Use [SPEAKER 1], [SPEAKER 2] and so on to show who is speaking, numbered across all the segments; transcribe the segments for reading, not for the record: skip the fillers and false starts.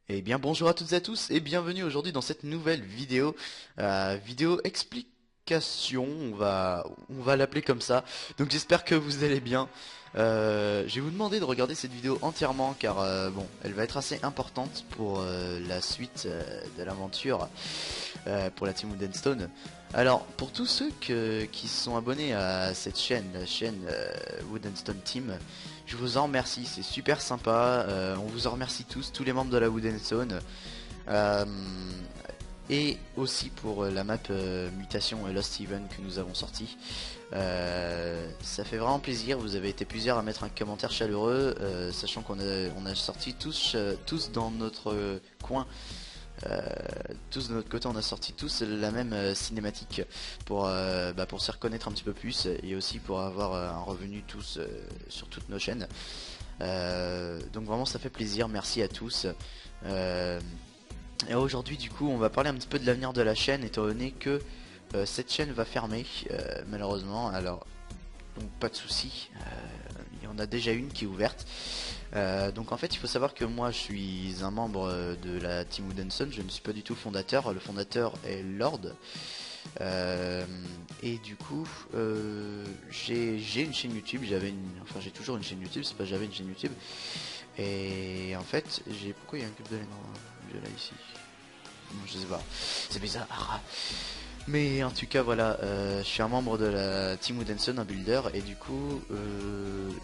[SPEAKER 1] Eh bien bonjour à toutes et à tous et bienvenue aujourd'hui dans cette nouvelle vidéo, vidéo explication, on va l'appeler comme ça. Donc j'espère que vous allez bien. Je vais vous demander de regarder cette vidéo entièrement car bon, elle va être assez importante pour la suite de l'aventure pour la team Woodenstone. Alors pour tous ceux qui sont abonnés à cette chaîne, la chaîne Woodenstone Team, je vous en remercie, c'est super sympa. On vous en remercie tous les membres de la Woodenstone. Euh, et aussi pour la map mutation Lost Even que nous avons sorti. Ça fait vraiment plaisir, vous avez été plusieurs à mettre un commentaire chaleureux, sachant qu'on a sorti tous dans notre coin. Euh, tous de notre côté on a sorti tous la même cinématique pour se reconnaître un petit peu plus et aussi pour avoir un revenu tous sur toutes nos chaînes. Donc vraiment ça fait plaisir, merci à tous. Euh, et aujourd'hui du coup on va parler un petit peu de l'avenir de la chaîne étant donné que cette chaîne va fermer malheureusement. Alors donc pas de souci, il y en a déjà une qui est ouverte. Donc en fait il faut savoir que moi je suis un membre de la team Woodenstone, je ne suis pas du tout le fondateur est Lord. Et du coup j'ai une chaîne YouTube, enfin j'ai toujours une chaîne YouTube, c'est pas j'avais une chaîne YouTube. Et en fait pourquoi il y a un cube de laine là ici? Je sais pas, c'est bizarre. Mais en tout cas voilà, je suis un membre de la team Woodenstone, un builder, et du coup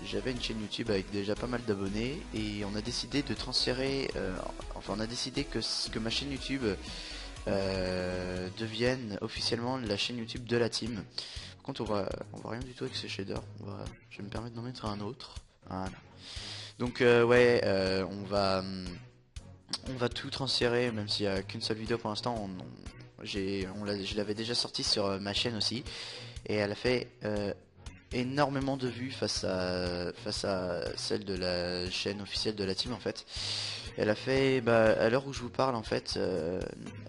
[SPEAKER 1] j'avais une chaîne YouTube avec déjà pas mal d'abonnés et on a décidé de transférer, enfin on a décidé que ma chaîne YouTube devienne officiellement la chaîne YouTube de la team. Par contre on voit rien du tout avec ce shader, je vais me permettre d'en mettre un autre. Voilà. Donc ouais, on va tout transférer, même s'il n'y a qu'une seule vidéo pour l'instant. Je l'avais déjà sorti sur ma chaîne aussi, et elle a fait énormément de vues face à celle de la chaîne officielle de la team en fait. Elle a fait, à l'heure où je vous parle en fait,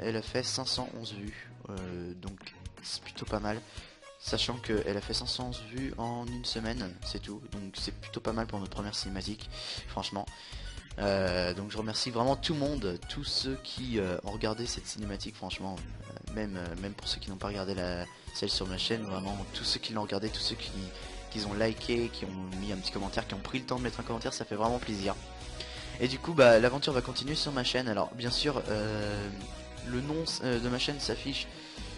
[SPEAKER 1] elle a fait 511 vues, donc c'est plutôt pas mal. Sachant qu'elle a fait 511 vues en une semaine, c'est tout, donc c'est plutôt pas mal pour notre première cinématique, franchement. Donc je remercie vraiment tout le monde, tous ceux qui ont regardé cette cinématique, franchement, même pour ceux qui n'ont pas regardé celle sur ma chaîne, vraiment tous ceux qui l'ont regardé, tous ceux qui ont liké, qui ont mis un petit commentaire, qui ont pris le temps de mettre un commentaire, ça fait vraiment plaisir. Et du coup l'aventure va continuer sur ma chaîne. Alors bien sûr le nom de ma chaîne s'affiche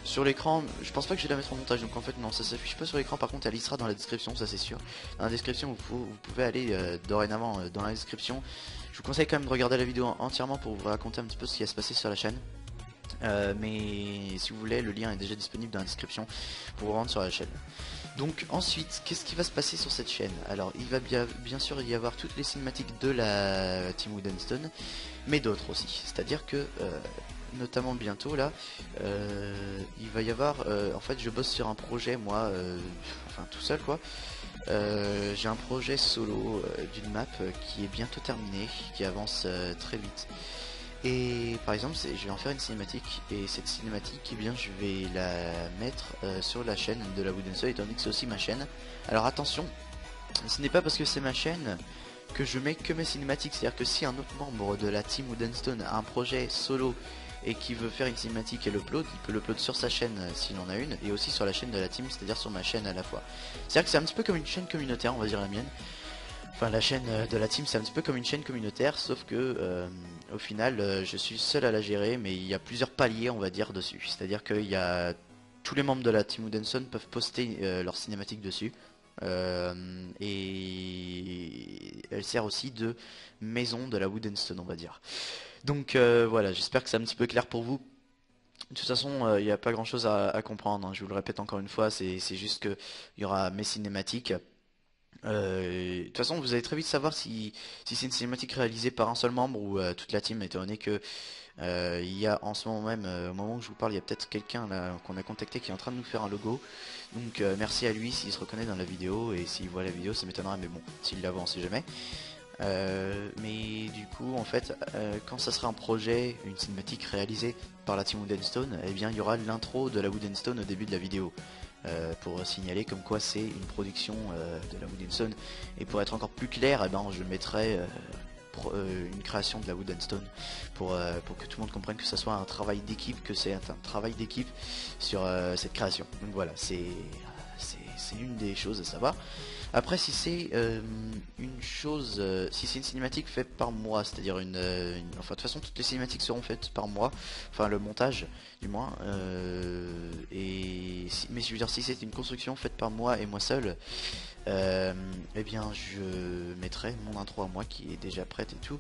[SPEAKER 1] sur l'écran, je pense pas que je vais la mettre en montage, donc en fait non, ça s'affiche pas sur l'écran, par contre elle y sera dans la description, ça c'est sûr. Dans la description vous pouvez aller dorénavant dans la description. Je vous conseille quand même de regarder la vidéo entièrement pour vous raconter un petit peu ce qui va se passer sur la chaîne. Mais si vous voulez, le lien est déjà disponible dans la description pour vous rendre sur la chaîne. Donc ensuite, qu'est-ce qui va se passer sur cette chaîne? Alors il va bien sûr y avoir toutes les cinématiques de la Team Woodenstone, mais d'autres aussi. C'est-à-dire que notamment bientôt là, il va y avoir, en fait je bosse sur un projet moi, enfin tout seul quoi. J'ai un projet solo d'une map qui est bientôt terminé, qui avance très vite. Et par exemple, je vais en faire une cinématique, et cette cinématique, eh bien, je vais la mettre sur la chaîne de la Woodenstone, étant donné que c'est aussi ma chaîne. Alors attention, ce n'est pas parce que c'est ma chaîne que je mets que mes cinématiques. C'est-à-dire que si un autre membre de la team Woodenstone a un projet solo et qui veut faire une cinématique et l'upload, il peut l'upload sur sa chaîne s'il en a une, et aussi sur la chaîne de la team, c'est-à-dire sur ma chaîne à la fois. C'est-à-dire que c'est un petit peu comme une chaîne communautaire, on va dire la mienne. Enfin la chaîne de la team c'est un petit peu comme une chaîne communautaire, sauf que au final je suis seul à la gérer, mais il y a plusieurs paliers on va dire dessus. C'est-à-dire qu'il y a tous les membres de la team Woodenstone peuvent poster leur cinématique dessus. Et elle sert aussi de maison de la Woodenstone on va dire. Donc voilà, j'espère que c'est un petit peu clair pour vous. De toute façon, il n'y a pas grand chose à comprendre, hein. Je vous le répète encore une fois, c'est juste que il y aura mes cinématiques. De toute façon, vous allez très vite savoir si c'est une cinématique réalisée par un seul membre ou toute la team, étant donné que il y a en ce moment même, au moment où je vous parle, il y a peut-être quelqu'un là qu'on a contacté qui est en train de nous faire un logo. Donc merci à lui s'il se reconnaît dans la vidéo, et s'il voit la vidéo, ça m'étonnerait, mais bon, s'il la voit, on sait jamais. Mais du coup, en fait, quand ça sera un projet, une cinématique réalisée par la team Woodenstone, eh bien, il y aura l'intro de la Woodenstone au début de la vidéo. Pour signaler comme quoi c'est une production de la Woodenstone. Et pour être encore plus clair, eh ben, je mettrai une création de la Wood and Stone pour que tout le monde comprenne que ça soit un travail d'équipe, que c'est un travail d'équipe sur cette création. Donc voilà, c'est une des choses à savoir. Après, si c'est une chose, si c'est une cinématique faite par moi, c'est-à-dire enfin de toute façon toutes les cinématiques seront faites par moi, enfin le montage du moins, mais je veux dire si c'est une construction faite par moi et moi seul, eh bien je mettrai mon intro à moi qui est déjà prête et tout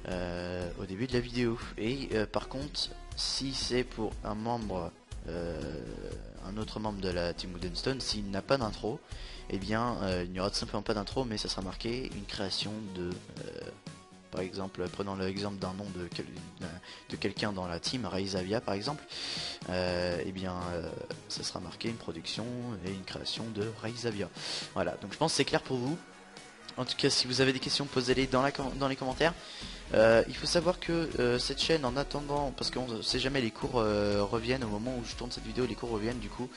[SPEAKER 1] au début de la vidéo. Et par contre, si c'est pour un membre, un autre membre de la team Wood and Stone, s'il n'a pas d'intro, eh bien il n'y aura tout simplement pas d'intro, mais ça sera marqué une création de par exemple, prenons l'exemple d'un nom de quelqu'un dans la team, Raizavia par exemple, eh bien ça sera marqué une production et une création de Raizavia. Voilà, donc je pense que c'est clair pour vous. En tout cas, si vous avez des questions, posez-les dans les commentaires. Il faut savoir que cette chaîne, en attendant, parce qu'on ne sait jamais, les cours reviennent au moment où je tourne cette vidéo, les cours reviennent du coup.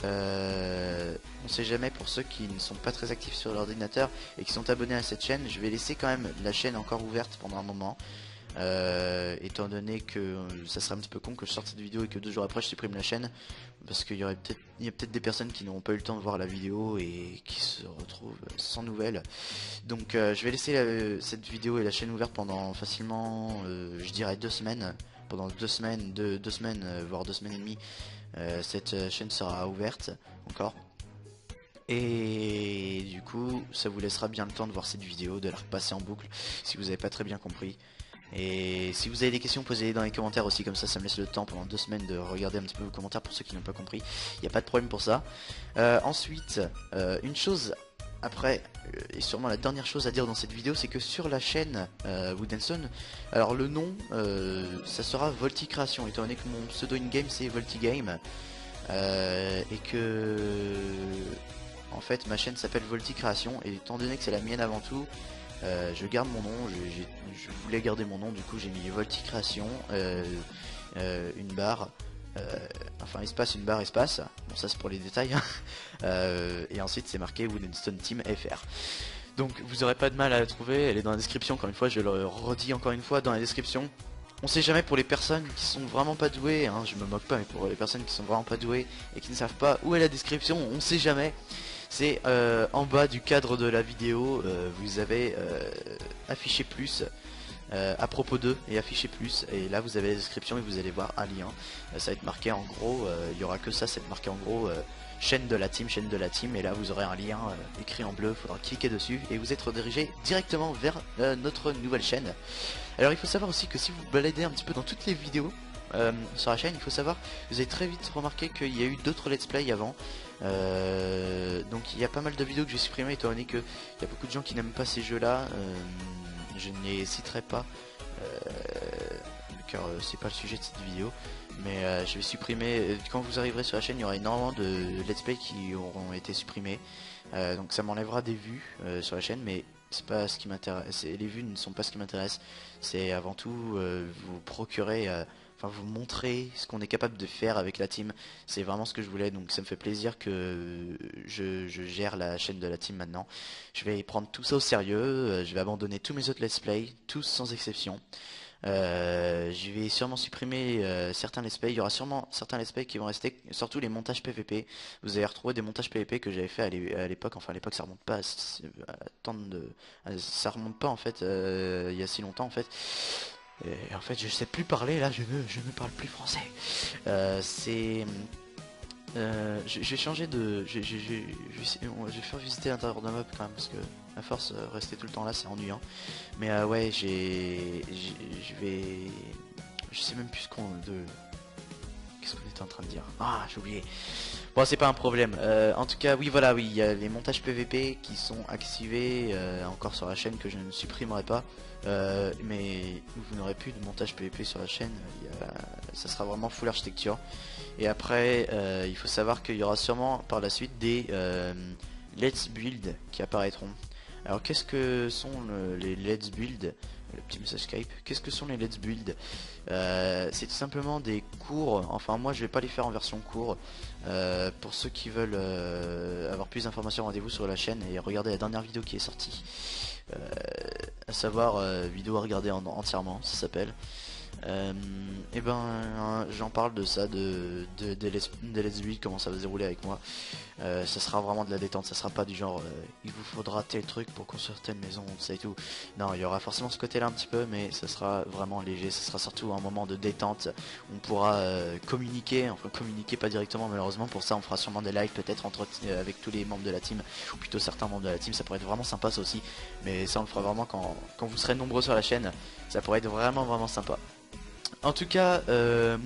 [SPEAKER 1] On sait jamais, pour ceux qui ne sont pas très actifs sur l'ordinateur et qui sont abonnés à cette chaîne, je vais laisser quand même la chaîne encore ouverte pendant un moment. Étant donné que ça serait un petit peu con que je sorte cette vidéo et que 2 jours après je supprime la chaîne, parce qu'il y a peut-être des personnes qui n'auront pas eu le temps de voir la vidéo et qui se retrouvent sans nouvelles. Donc je vais laisser cette vidéo et la chaîne ouverte pendant facilement je dirais 2 semaines. Pendant 2 semaines, 2 semaines, voire 2 semaines et demie, cette chaîne sera ouverte encore. Et du coup ça vous laissera bien le temps de voir cette vidéo, de la repasser en boucle si vous n'avez pas très bien compris. Et si vous avez des questions, posez-les dans les commentaires aussi, comme ça me laisse le temps pendant 2 semaines de regarder un petit peu vos commentaires pour ceux qui n'ont pas compris. Il n'y a pas de problème pour ça. Ensuite, une chose après, et sûrement la dernière chose à dire dans cette vidéo, c'est que sur la chaîne Wood and Stone, alors le nom, ça sera Volticreation, étant donné que mon pseudo in-game c'est Voltigame, et que en fait ma chaîne s'appelle Volticreation, et étant donné que c'est la mienne avant tout, je garde mon nom, je voulais garder mon nom, du coup j'ai mis Volticreation, une barre, enfin espace, une barre, espace, bon ça c'est pour les détails, et ensuite c'est marqué Wood and Stone Team FR. Donc vous aurez pas de mal à la trouver, elle est dans la description, encore une fois, je le redis encore une fois dans la description. On sait jamais, pour les personnes qui sont vraiment pas douées, hein, je me moque pas, mais pour les personnes qui sont vraiment pas douées et qui ne savent pas où est la description, on sait jamais. C'est en bas du cadre de la vidéo, vous avez affiché plus à propos d'eux et affiché plus, et là vous avez la description et vous allez voir un lien. Ça va être marqué en gros, il y aura que ça, c'est marqué en gros chaîne de la team, et là vous aurez un lien écrit en bleu, il faudra cliquer dessus et vous êtes redirigé directement vers notre nouvelle chaîne. Alors il faut savoir aussi que si vous baladez un petit peu dans toutes les vidéos sur la chaîne, il faut savoir, vous avez très vite remarqué qu'il y a eu d'autres let's play avant. Donc il y a pas mal de vidéos que j'ai supprimées, étant donné qu'il y a beaucoup de gens qui n'aiment pas ces jeux là. Je ne les citerai pas car c'est pas le sujet de cette vidéo, mais je vais supprimer. Quand vous arriverez sur la chaîne, il y aura énormément de let's play qui auront été supprimés, donc ça m'enlèvera des vues sur la chaîne, mais c'est pas ce qui m'intéresse. Les vues ne sont pas ce qui m'intéresse, c'est avant tout vous procurer, enfin vous montrer ce qu'on est capable de faire avec la team. C'est vraiment ce que je voulais, donc ça me fait plaisir que je gère la chaîne de la team maintenant. Je vais prendre tout ça au sérieux, je vais abandonner tous mes autres let's play, tous sans exception. Je vais sûrement supprimer certains let's play. Il y aura sûrement certains let's play qui vont rester, surtout les montages PVP. Vous allez retrouver des montages PVP que j'avais fait à l'époque. Enfin à l'époque ça remonte pas ça remonte pas en fait il y a si longtemps en fait. Et en fait je sais plus parler là, je ne parle plus français. Je vais changer de... Je vais faire visiter l'intérieur d'un map quand même, parce que à force rester tout le temps là c'est ennuyant. Mais ouais, je sais même plus qu'est-ce qu'on était en train de dire. Ah, j'ai oublié. Bon, c'est pas un problème. En tout cas, oui, voilà, oui, il y a les montages PVP qui sont activés encore sur la chaîne, que je ne supprimerai pas. Mais vous n'aurez plus de montage PVP sur la chaîne. Ça sera vraiment full architecture. Et après, il faut savoir qu'il y aura sûrement par la suite des let's build qui apparaîtront. Alors, qu'est-ce que sont les let's build? Le petit message Skype. Qu'est-ce que sont les let's build? C'est tout simplement des cours. Enfin, moi je vais pas les faire en version cours. Pour ceux qui veulent avoir plus d'informations, rendez-vous sur la chaîne et regardez la dernière vidéo qui est sortie à savoir vidéo à regarder entièrement, ça s'appelle. Et ben j'en parle de ça, des let's play, comment ça va se dérouler avec moi. Ça sera vraiment de la détente, ça sera pas du genre il vous faudra tel truc pour construire telle maison, ça et tout. Non, il y aura forcément ce côté là un petit peu, mais ça sera vraiment léger, ça sera surtout un moment de détente. On pourra communiquer, enfin communiquer pas directement malheureusement, pour ça on fera sûrement des lives peut-être avec tous les membres de la team, ou plutôt certains membres de la team, ça pourrait être vraiment sympa ça aussi. Mais ça on le fera vraiment quand vous serez nombreux sur la chaîne, ça pourrait être vraiment sympa. En tout cas,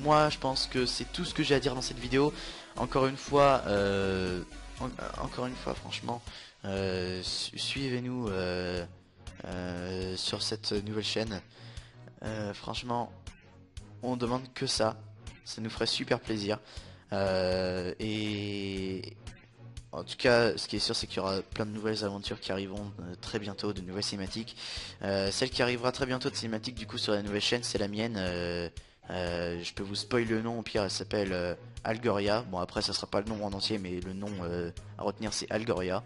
[SPEAKER 1] moi je pense que c'est tout ce que j'ai à dire dans cette vidéo. Encore une fois, franchement, suivez-nous sur cette nouvelle chaîne. Franchement, on demande que ça nous ferait super plaisir. Et en tout cas, ce qui est sûr, c'est qu'il y aura plein de nouvelles aventures qui arriveront très bientôt, de nouvelles cinématiques. Celle qui arrivera très bientôt de cinématique du coup sur la nouvelle chaîne, c'est la mienne. Je peux vous spoil le nom, au pire elle s'appelle Algoria. Bon après ça sera pas le nom en entier, mais le nom à retenir c'est Algoria.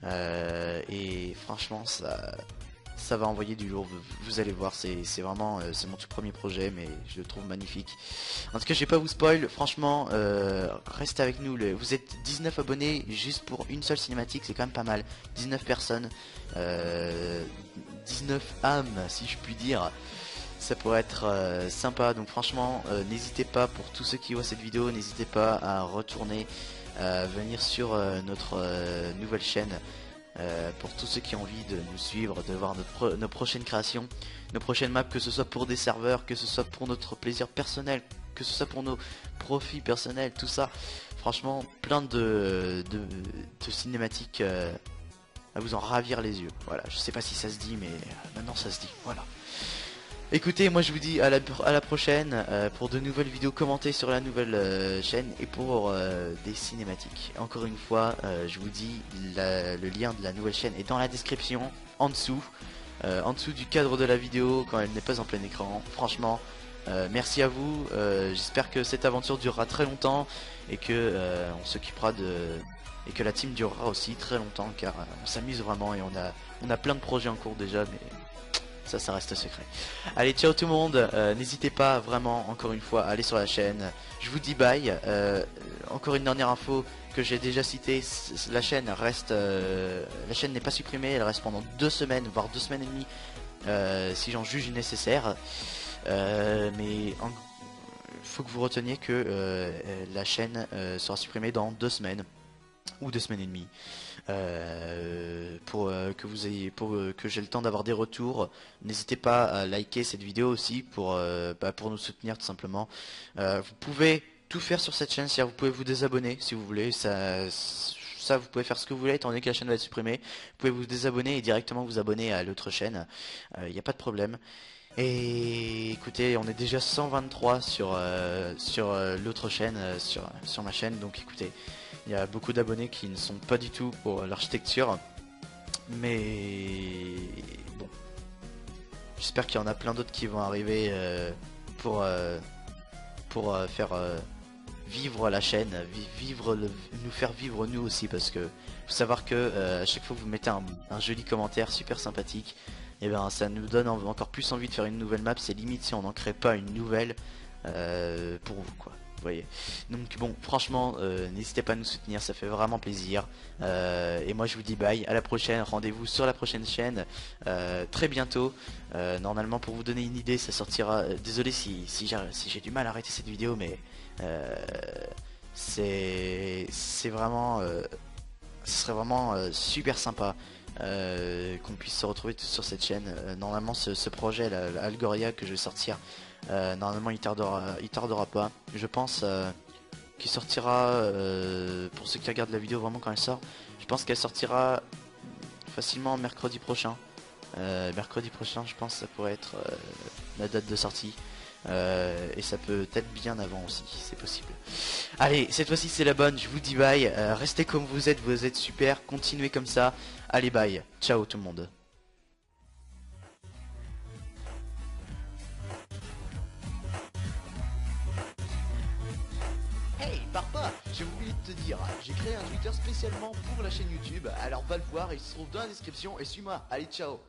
[SPEAKER 1] Et franchement ça va envoyer du lourd, vous allez voir, c'est vraiment c'est mon tout premier projet, mais je le trouve magnifique. En tout cas je vais pas vous spoil, franchement restez avec nous, vous êtes 19 abonnés juste pour une seule cinématique, c'est quand même pas mal. 19 personnes, 19 âmes si je puis dire. Ça pourrait être sympa, donc franchement n'hésitez pas, pour tous ceux qui voient cette vidéo, n'hésitez pas à retourner, venir sur notre nouvelle chaîne. Pour tous ceux qui ont envie de nous suivre, de voir nos prochaines créations, nos prochaines maps, que ce soit pour des serveurs, que ce soit pour notre plaisir personnel, que ce soit pour nos profits personnels, tout ça. Franchement, plein de cinématiques à vous en ravir les yeux. Voilà, je sais pas si ça se dit, mais maintenant ça se dit. Voilà. Écoutez, moi je vous dis à la prochaine pour de nouvelles vidéos commentées sur la nouvelle chaîne et pour des cinématiques. Encore une fois, je vous dis, le lien de la nouvelle chaîne est dans la description, en dessous du cadre de la vidéo quand elle n'est pas en plein écran. Franchement, merci à vous, j'espère que cette aventure durera très longtemps et que on s'occupera et que la team durera aussi très longtemps, car on s'amuse vraiment et on a plein de projets en cours déjà, mais ça reste secret. Allez, ciao tout le monde, n'hésitez pas vraiment encore une fois à aller sur la chaîne. Je vous dis bye. Encore une dernière info que j'ai déjà citée, la chaîne reste la chaîne n'est pas supprimée, elle reste pendant 2 semaines, voire 2 semaines et demie si j'en juge nécessaire. Mais faut que vous reteniez que la chaîne sera supprimée dans 2 semaines ou 2 semaines et demie. Pour que j'ai le temps d'avoir des retours. N'hésitez pas à liker cette vidéo aussi pour nous soutenir tout simplement. Vous pouvez tout faire sur cette chaîne, c'est-à-dire vous pouvez vous désabonner si vous voulez, ça vous pouvez faire ce que vous voulez étant donné que la chaîne va être supprimée. Vous pouvez vous désabonner et directement vous abonner à l'autre chaîne, il n'y a pas de problème. Et écoutez, on est déjà 123 sur l'autre chaîne, sur ma chaîne, donc écoutez, il y a beaucoup d'abonnés qui ne sont pas du tout pour l'architecture, mais bon, j'espère qu'il y en a plein d'autres qui vont arriver pour faire vivre la chaîne, nous faire vivre nous aussi, parce que faut savoir que à chaque fois que vous mettez un joli commentaire super sympathique, et ben ça nous donne encore plus envie de faire une nouvelle map. C'est limite si on n'en crée pas une nouvelle pour vous quoi. Vous voyez. Donc bon, franchement, n'hésitez pas à nous soutenir, ça fait vraiment plaisir. Et moi je vous dis bye, à la prochaine, rendez-vous sur la prochaine chaîne très bientôt. Normalement, pour vous donner une idée, ça sortira. Désolé si j'ai du mal à arrêter cette vidéo, mais c'est vraiment, ce serait vraiment super sympa qu'on puisse se retrouver tous sur cette chaîne. Normalement, ce projet, Algoria, que je vais sortir. Normalement il tardera pas. Je pense qu'il sortira pour ceux qui regardent la vidéo vraiment quand elle sort. Je pense qu'elle sortira facilement mercredi prochain. Mercredi prochain je pense que ça pourrait être la date de sortie. Et ça peut être bien avant aussi, c'est possible. Allez, cette fois-ci c'est la bonne, je vous dis bye. Restez comme vous êtes super, continuez comme ça. Allez bye, ciao tout le monde. Hey, pars pas, j'ai oublié de te dire, j'ai créé un Twitter spécialement pour la chaîne YouTube, alors va le voir, il se trouve dans la description et suis-moi, allez ciao.